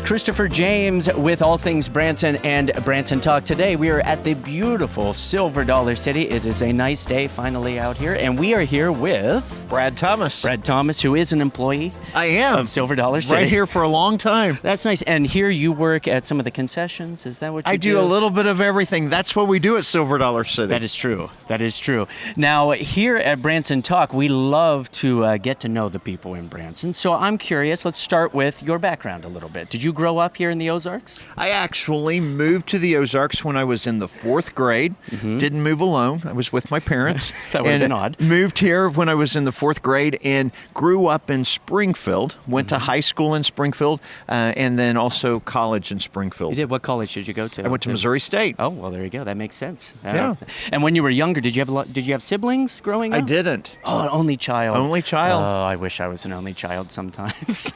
with Christopher James with All Things Branson and Branson Talk. Today we are at the beautiful Silver Dollar City. It is a nice day finally out here, and we are here with Brad Thomas. Brad Thomas, who is an employee I am. of Silver Dollar City. Right here for a long time. That's nice. And here you work at some of the concessions. Is that what you do? I do a little bit of everything. That's what we do at Silver Dollar City. That is true. That is true. Now, here at Branson Talk, we love to get to know the people in Branson. So I'm curious, let's start with your background a little bit. Did you grow up here in the Ozarks? I actually moved to the Ozarks when I was in the 4th grade. Mm-hmm. Didn't move alone. I was with my parents. That would have been odd. Moved here when I was in the 4th grade and grew up in Springfield. Went to high school in Springfield and then also college in Springfield. You did? What college did you go to? I went to Misouri State. Oh, well, there you go. That makes sense. Yeah. And when you were younger, did you have siblings growing up? I didn't. Oh, an only child. Only child. Oh, I wish I was an only child sometimes.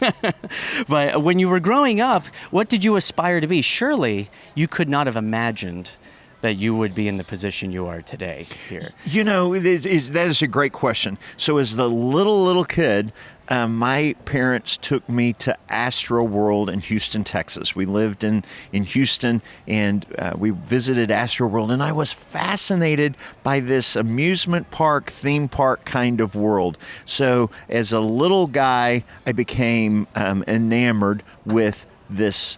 But when you were growing up, what did you aspire to be? Surely you could not have imagined that you would be in the position you are today here. You know, that is a great question. So as the little kid, my parents took me to Astro World in Houston, Texas. We lived in Houston, and we visited Astro World, and I was fascinated by this amusement park, theme park kind of world. So as a little guy, I became enamored with this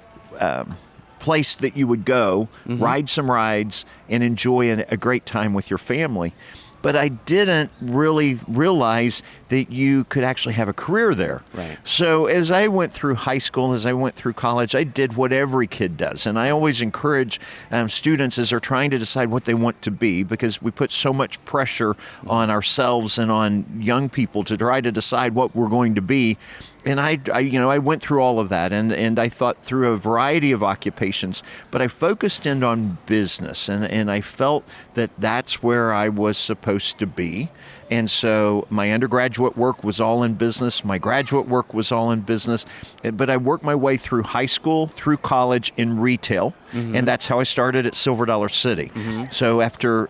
place that you would go, ride some rides, and enjoy a great time with your family. But I didn't really realize that you could actually have a career there. Right. So as I went through high school, as I went through college, I did what every kid does. And I always encourage students as they're trying to decide what they want to be, because we put so much pressure on ourselves and on young people to try to decide what we're going to be. And I went through all of that, and I thought through a variety of occupations, but I focused in on business, and I felt that that's where I was supposed to be. And so my undergraduate work was all in business. My graduate work was all in business. But I worked my way through high school, through college, in retail. And that's how I started at Silver Dollar City. So after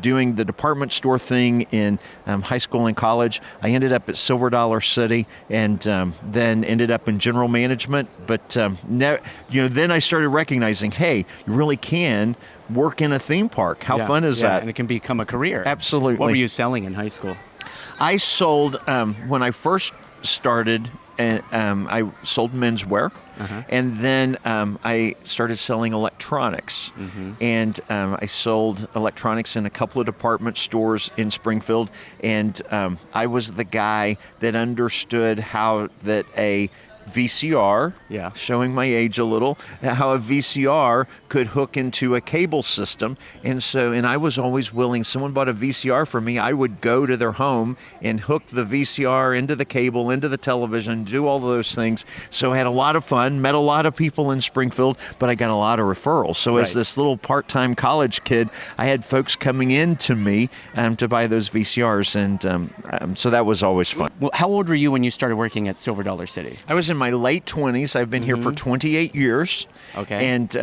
doing the department store thing in high school and college, I ended up at Silver Dollar City, and then ended up in general management. But then I started recognizing, hey, you really can work in a theme park. How fun is that? And it can become a career. Absolutely. What were you selling in high school? I sold, when I first started, I sold menswear. And then I started selling electronics. And I sold electronics in a couple of department stores in Springfield. And I was the guy that understood how that a VCR, showing my age a little, how a VCR could hook into a cable system. And I was always willing, someone bought a VCR for me, I would go to their home and hook the VCR into the cable, into the television, do all of those things. So I had a lot of fun, met a lot of people in Springfield, but I got a lot of referrals. So as this little part-time college kid, I had folks coming in to me to buy those VCRs, and so that was always fun. Well, how old were you when you started working at Silver Dollar City? I was in my late 20s. I've been here for 28 years. Okay. And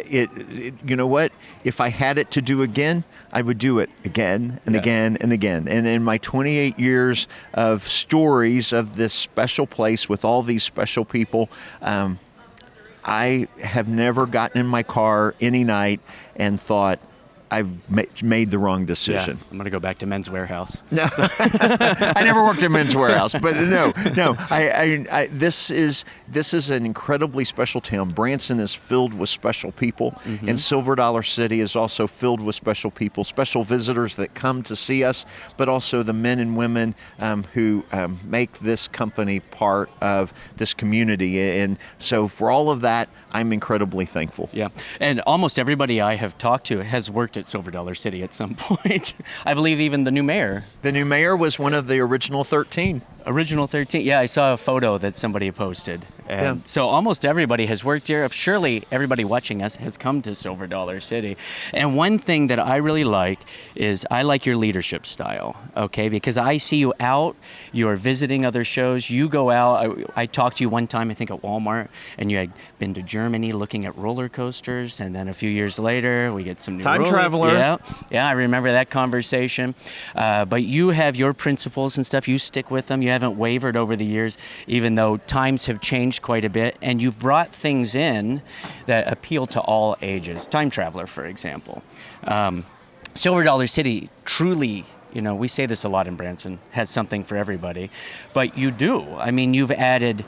you know what? If I had it to do again, I would do it again and again and again. And in my 28 years of stories of this special place with all these special people, I have never gotten in my car any night and thought, I've made the wrong decision. Yeah, I'm going to go back to Men's Warehouse. No, I never worked at Men's Warehouse, but no. This is an incredibly special town. Branson is filled with special people, and Silver Dollar City is also filled with special people, special visitors that come to see us, but also the men and women who make this company part of this community. And so for all of that, I'm incredibly thankful. Yeah, and almost everybody I have talked to has worked at Silver Dollar City at some point. I believe even the new mayor. The new mayor was one of the original 13. Original 13. Yeah, I saw a photo that somebody posted. And so almost everybody has worked here. Surely everybody watching us has come to Silver Dollar City. And one thing that I really like is I like your leadership style, okay? Because I see you out, you're visiting other shows, you go out. I talked to you one time, I think at Walmart, and you had been to Germany looking at roller coasters, and then a few years later, we get some new Time traveler. Yeah, I remember that conversation. But you have your principles and stuff, you stick with them, you haven't wavered over the years, even though times have changed changed quite a bit, and you've brought things in that appeal to all ages. Time Traveler, for example. Silver Dollar City truly, we say this a lot in Branson, has something for everybody, but you do. I mean, you've added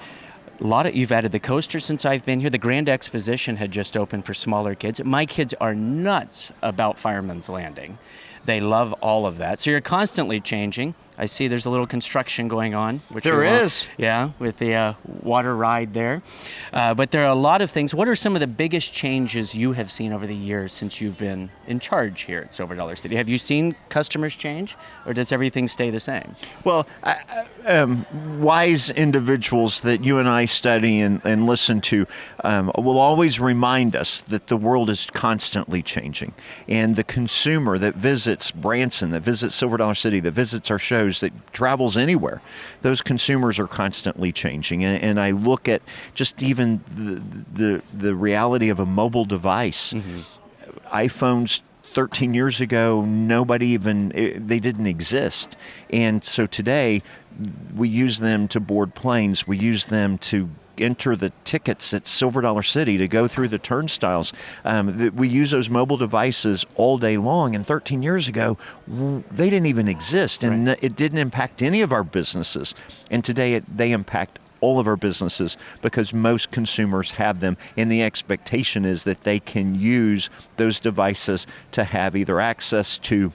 the coaster since I've been here. The Grand Exposition had just opened for smaller kids. My kids are nuts about Fireman's Landing. They love all of that. So you're constantly changing. I see there's a little construction going on. There is. Yeah, with the water ride there. But there are a lot of things. What are some of the biggest changes you have seen over the years since you've been in charge here at Silver Dollar City? Have you seen customers change, or does everything stay the same? Well, wise individuals that you and I study and listen to will always remind us that the world is constantly changing. And the consumer that visits Branson, that visits Silver Dollar City, that visits our shows, that travels anywhere, those consumers are constantly changing. And I look at just even the reality of a mobile device. Mm-hmm. iPhones 13 years ago, they didn't exist. And so today, we use them to board planes. We use them to enter the tickets at Silver Dollar City, to go through the turnstiles. We use those mobile devices all day long. And 13 years ago, they didn't even exist. And It didn't impact any of our businesses. And today, they impact all of our businesses because most consumers have them, and the expectation is that they can use those devices to have either access to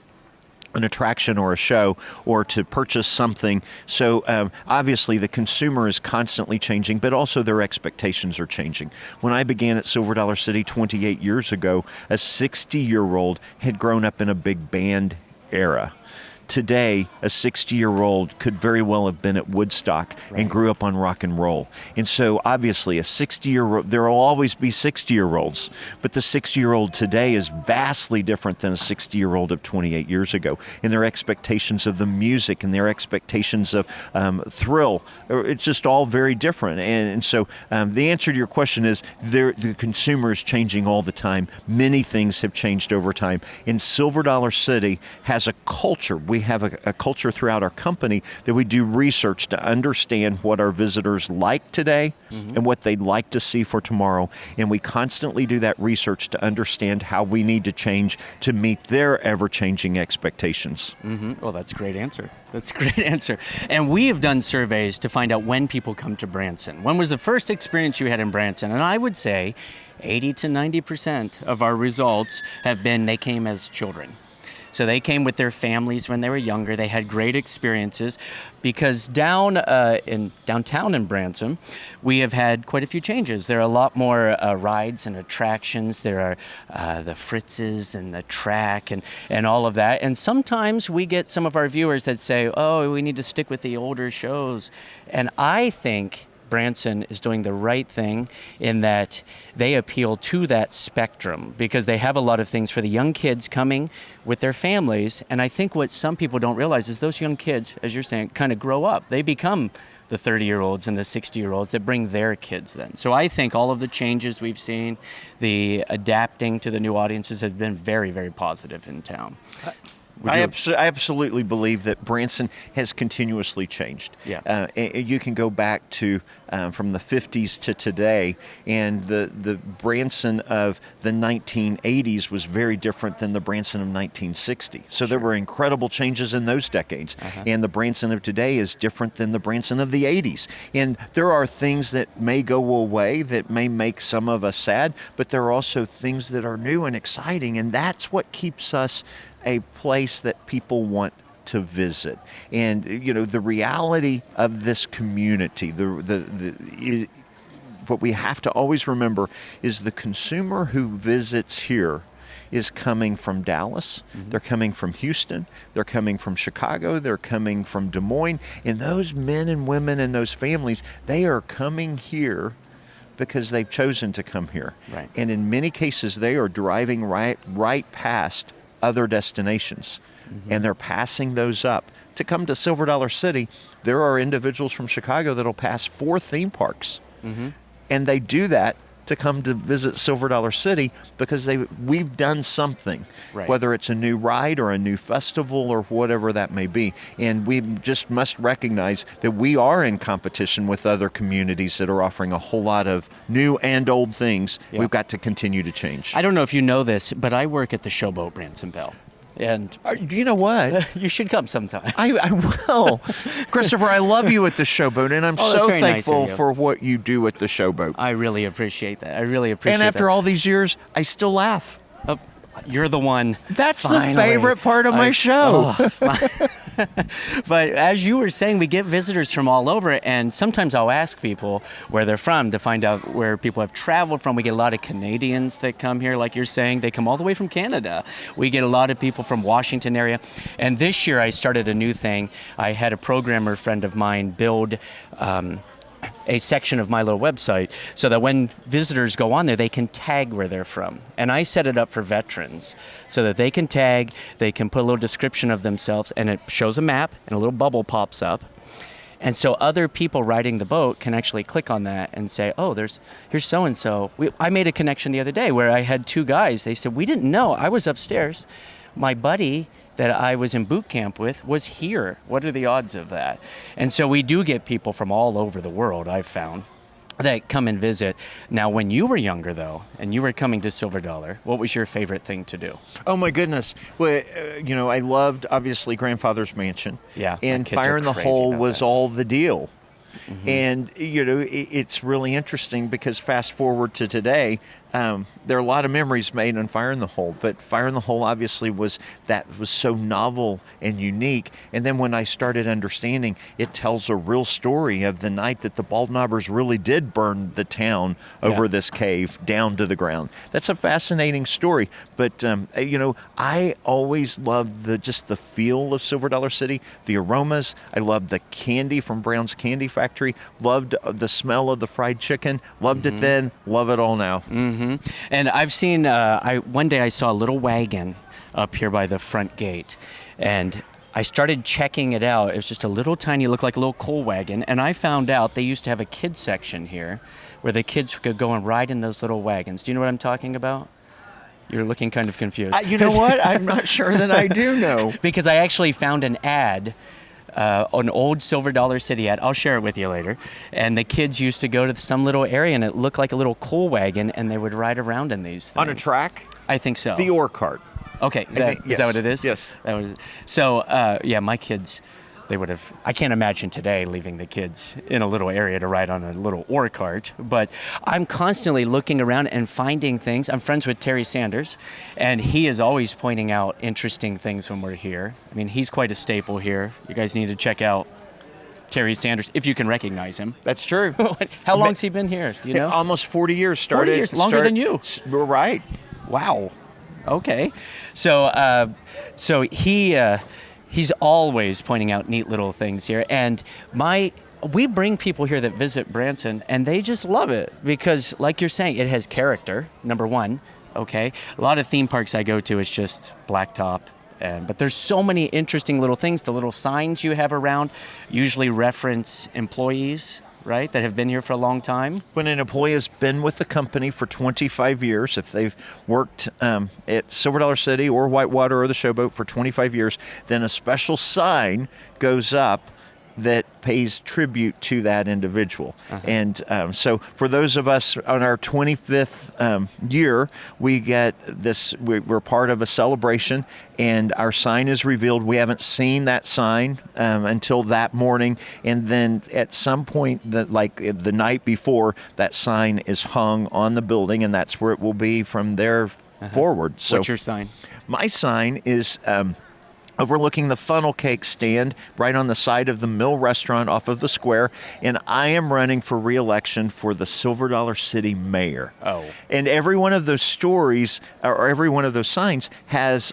an attraction or a show, or to purchase something. So obviously the consumer is constantly changing, but also their expectations are changing. When I began at Silver Dollar City 28 years ago, a 60-year-old had grown up in a big band era. Today, a 60-year-old could very well have been at Woodstock and grew up on rock and roll. And so obviously a 60-year-old, there will always be 60-year-olds, but the 60-year-old today is vastly different than a 60-year-old of 28 years ago. And their expectations of the music and their expectations of thrill, it's just all very different. And so the answer to your question is the consumer is changing all the time. Many things have changed over time. And Silver Dollar City has a culture. We have a culture throughout our company that we do research to understand what our visitors like today and what they'd like to see for tomorrow. And we constantly do that research to understand how we need to change to meet their ever-changing expectations. Well, that's a great answer. That's a great answer. And we have done surveys to find out when people come to Branson. When was the first experience you had in Branson? And I would say 80 to 90% of our results have been they came as children. So they came with their families when they were younger. They had great experiences because downtown in Branson, we have had quite a few changes. There are a lot more rides and attractions. There are the Fritzes and the track and all of that. And sometimes we get some of our viewers that say, oh, we need to stick with the older shows. And I think Branson is doing the right thing in that they appeal to that spectrum because they have a lot of things for the young kids coming with their families. And I think what some people don't realize is those young kids, as you're saying, kind of grow up. They become the 30-year-olds and the 60-year-olds that bring their kids then. So I think all of the changes we've seen, the adapting to the new audiences have been very, very positive in town. I absolutely believe that Branson has continuously changed. Yeah. You can go back to from the 50s to today, and the Branson of the 1980s was very different than the Branson of 1960. So there were incredible changes in those decades. And the Branson of today is different than the Branson of the 80s. And there are things that may go away that may make some of us sad, but there are also things that are new and exciting, and that's what keeps us a place that people want to visit. And the reality of this community, what we have to always remember is the consumer who visits here is coming from Dallas, they're coming from Houston, they're coming from Chicago, they're coming from Des Moines, and those men and women and those families, they are coming here because they've chosen to come here. Right. And in many cases, they are driving right past other destinations, and they're passing those up. To come to Silver Dollar City, there are individuals from Chicago that'll pass 4 theme parks, and they do that to come to visit Silver Dollar City because we've done something, Right. whether it's a new ride or a new festival or whatever that may be. And we just must recognize that we are in competition with other communities that are offering a whole lot of new and old things. Yeah. We've got to continue to change. I don't know if you know this, but I work at the Showboat, Branson, Belle. And You know what? you should come sometime. I will. Christopher, I love you at the Showboat, and I'm Oh, that's so very nice of thankful you. for what you do at the Showboat. I really appreciate that. I really appreciate And after that. all these years, I still laugh. Oh, you're the one. That's Finally. the favorite part of my show. But as you were saying, we get visitors from all over, and sometimes I'll ask people where they're from to find out where people have traveled from. We get a lot of Canadians that come here, like you're saying. They come all the way from Canada. We get a lot of people from Washington area. And this year I started a new thing. I had a programmer friend of mine build a section of my little website so that when visitors go on there, they can tag where they're from. And I set it up for veterans so that they can tag, they can put a little description of themselves, and it shows a map and a little bubble pops up. And so other people riding the boat can actually click on that and say, oh, here's so-and-so. I made a connection the other day where I had two guys. They said, we didn't know. I was upstairs. My buddy that I was in boot camp with was here. What are the odds of that? And so we do get people from all over the world, I've found, that come and visit. Now, when you were younger, though, and you were coming to Silver Dollar, what was your favorite thing to do? Oh my goodness! Well, I loved obviously Grandfather's Mansion. Yeah, my and kids Fire are in the crazy Hole about was that. all the deal. And it's really interesting because fast forward to today, there are a lot of memories made on Fire in the Hole, but Fire in the Hole obviously was so novel and unique. And then when I started understanding, it tells a real story of the night that the Bald Knobbers really did burn the town over this cave down to the ground. That's a fascinating story. But I always loved the feel of Silver Dollar City, the aromas. I loved the candy from Brown's Candy Factory. Loved the smell of the fried chicken. Loved it then. Love it all now. And I've seen, one day I saw a little wagon up here by the front gate, and I started checking it out. It was just a little tiny, looked like a little coal wagon, and I found out they used to have a kids section here where the kids could go and ride in those little wagons. Do you know what I'm talking about? You're looking kind of confused. You know what? I'm not sure that I do know. Because I actually found an ad, an old Silver Dollar City ad. I'll share it with you later. And the kids used to go to some little area, and it looked like a little coal wagon, and they would ride around in these things. On a track? I think so. The ore cart. Okay, is that what it is? Yes. So, my kids, they would have, I can't imagine today leaving the kids in a little area to ride on a little ore cart, but I'm constantly looking around and finding things. I'm friends with Terry Sanders, and he is always pointing out interesting things when we're here. I mean, he's quite a staple here. You guys need to check out Terry Sanders, if you can recognize him. That's true. How long's he been here? Do you know? Almost 40 years. 40 years, longer than you. We're right. Wow. Okay. So he's always pointing out neat little things here. And we bring people here that visit Branson, and they just love it because, like you're saying, it has character, number one. Okay. A lot of theme parks I go to, it's just blacktop. But there's so many interesting little things. The little signs you have around usually reference employees, right, that have been here for a long time. When an employee has been with the company for 25 years, if they've worked at Silver Dollar City or Whitewater or the Showboat for 25 years, then a special sign goes up that pays tribute to that individual. And so for those of us on our 25th year, we get this, we're part of a celebration, and our sign is revealed. We haven't seen that sign until that morning, and then at some point, like the night before, that sign is hung on the building, and that's where it will be from there forward. So what's your sign? My sign is overlooking the funnel cake stand right on the side of the Mill restaurant off of the square, and I am running for re-election for the Silver Dollar City mayor. Oh. And every one of those stories, or every one of those signs, has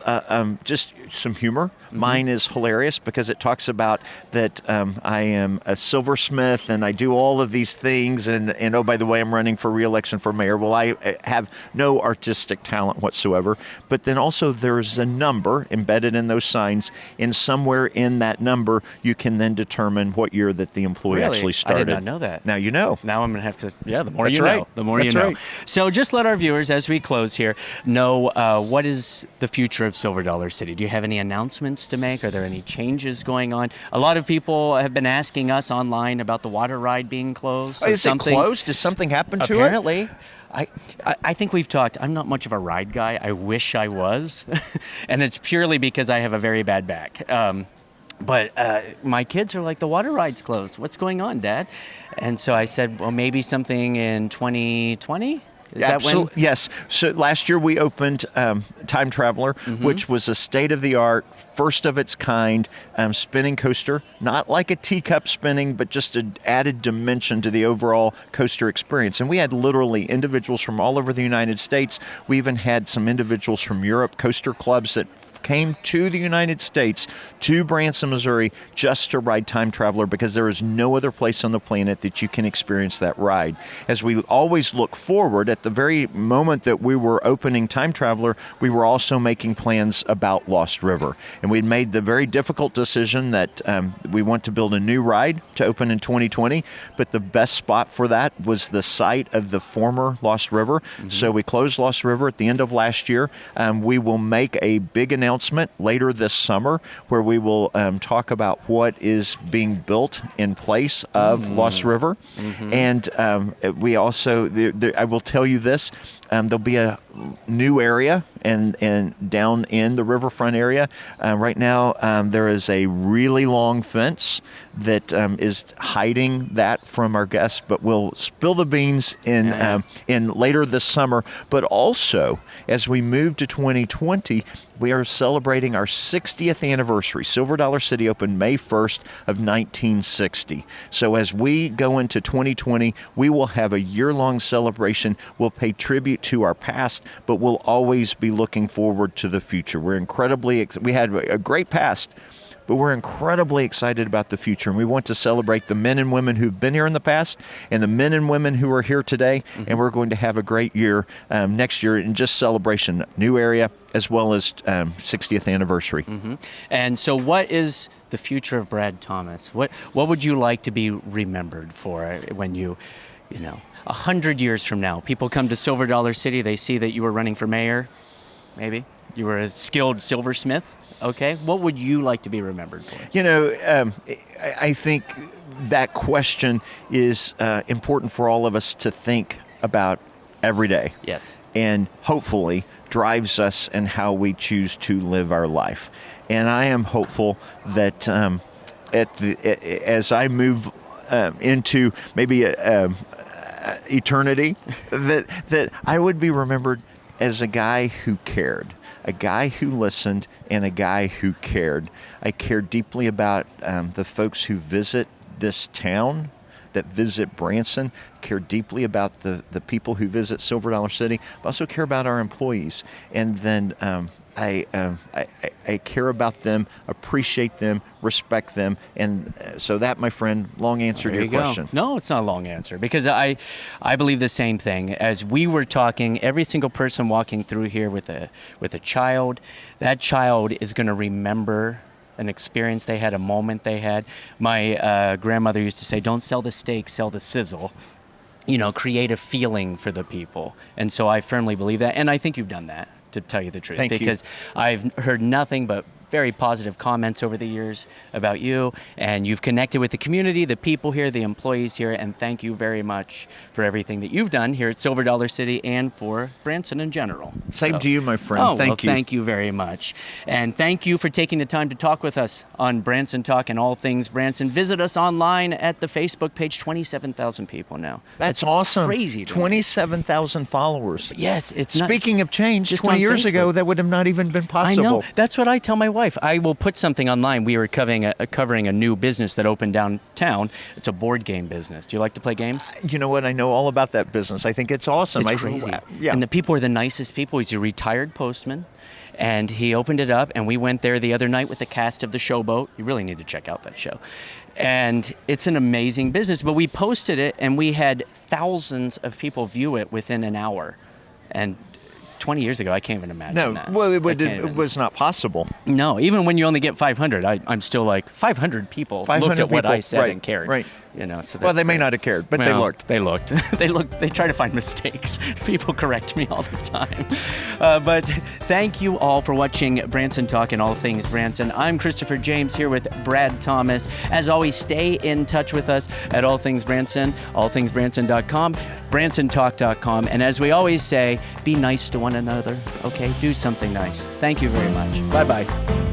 just some humor, Mine is hilarious because it talks about that I am a silversmith and I do all of these things, and oh, by the way, I'm running for re-election for mayor. Well, I have no artistic talent whatsoever. But then also there's a number embedded in those signs, and somewhere in that number you can then determine what year that the employee actually started. I did not know that. Now you know. Now I'm going to have to, the more That's you right. know, the more That's you know. right. So just let our viewers, as we close here, know what is the future of Silver Dollar City. Do you have any announcements to make? Are there any changes going on? A lot of people have been asking us online about the water ride being closed. Is it closed? Does something happen to it? Apparently. I think we've talked. I'm not much of a ride guy. I wish I was. And it's purely because I have a very bad back. But my kids are like, the water ride's closed. What's going on, Dad? And so I said, well, maybe something in 2020? Is that when? Yes. So last year we opened Time Traveler, which was a state-of-the-art, first of its kind spinning coaster. Not like a teacup spinning, but just an added dimension to the overall coaster experience. And we had literally individuals from all over the United States. We even had some individuals from Europe, coaster clubs that came to the United States, to Branson, Missouri, just to ride Time Traveler, because there is no other place on the planet that you can experience that ride. As we always look forward, at the very moment that we were opening Time Traveler, we were also making plans about Lost River. And we'd made the very difficult decision that we want to build a new ride to open in 2020, but the best spot for that was the site of the former Lost River. So we closed Lost River at the end of last year. We will make a big announcement later this summer where we will talk about what is being built in place of Lost River. And we also, I will tell you this, there'll be a new area and down in the riverfront area. Right now, there is a really long fence that is hiding that from our guests, but we'll spill the beans in later this summer. But also, as we move to 2020, we are celebrating our 60th anniversary. Silver Dollar City opened May 1st of 1960. So as we go into 2020, we will have a year-long celebration. We'll pay tribute to our past, but we'll always be looking forward to the future. We're we had a great past, but we're incredibly excited about the future, and we want to celebrate the men and women who've been here in the past and the men and women who are here today, and we're going to have a great year next year in just celebration, new area, as well as 60th anniversary. And so what is the future of Brad Thomas? What would you like to be remembered for when you know, 100 years from now, people come to Silver Dollar City, they see that you were running for mayor, maybe? You were a skilled silversmith. Okay, what would you like to be remembered for? You know, I think that question is important for all of us to think about every day. Yes. And hopefully drives us in how we choose to live our life. And I am hopeful that as I move into maybe eternity, that I would be remembered as a guy who cared. A guy who listened and a guy who cared. I care deeply about the folks who visit this town, that visit Branson, care deeply about the people who visit Silver Dollar City, but also care about our employees. And then I care about them, appreciate them, respect them. And so that, my friend, long answer to your question. No, it's not a long answer, because I believe the same thing. As we were talking, every single person walking through here with a child, that child is going to remember an experience they had, a moment they had. My grandmother used to say, don't sell the steak, sell the sizzle. You know, create a feeling for the people. And so I firmly believe that. And I think you've done that, to tell you the truth. Thank you. Because I've heard nothing but very positive comments over the years about you, and you've connected with the community, the people here, the employees here, and thank you very much for everything that you've done here at Silver Dollar City and for Branson in general. Same to you, my friend. Thank you. Thank you very much. And thank you for taking the time to talk with us on Branson Talk and all things Branson. Visit us online at the Facebook page. 27,000 people now. That's awesome. Crazy. 27,000 followers. Yes, it's not. Speaking of change, just 20 on years ago, Facebook. that would have not even been possible. I know. That's what I tell my wife. wife, I will put something online. We were covering a new business that opened downtown. It's a board game business. Do you like to play games? You know what? I know all about that business. I think it's awesome. It's crazy. Yeah. And the people are the nicest people. He's a retired postman. And he opened it up, and we went there the other night with the cast of the Showboat. You really need to check out that show. And it's an amazing business. But we posted it, and we had thousands of people view it within an hour. And 20 years ago, I can't even imagine that. Well, it was not possible. No, even when you only get 500, I'm still like, 500 people 500 looked at what people, I said right, and cared. right. You know, so Well, that's they may great. not have cared, but they Well, looked. They looked. They try to find mistakes. People correct me all the time. But thank you all for watching Branson Talk and All Things Branson. I'm Christopher James here with Brad Thomas. As always, stay in touch with us at All Things Branson, allthingsbranson.com, bransontalk.com. And as we always say, be nice to one another, okay? Do something nice. Thank you very much. Bye-bye.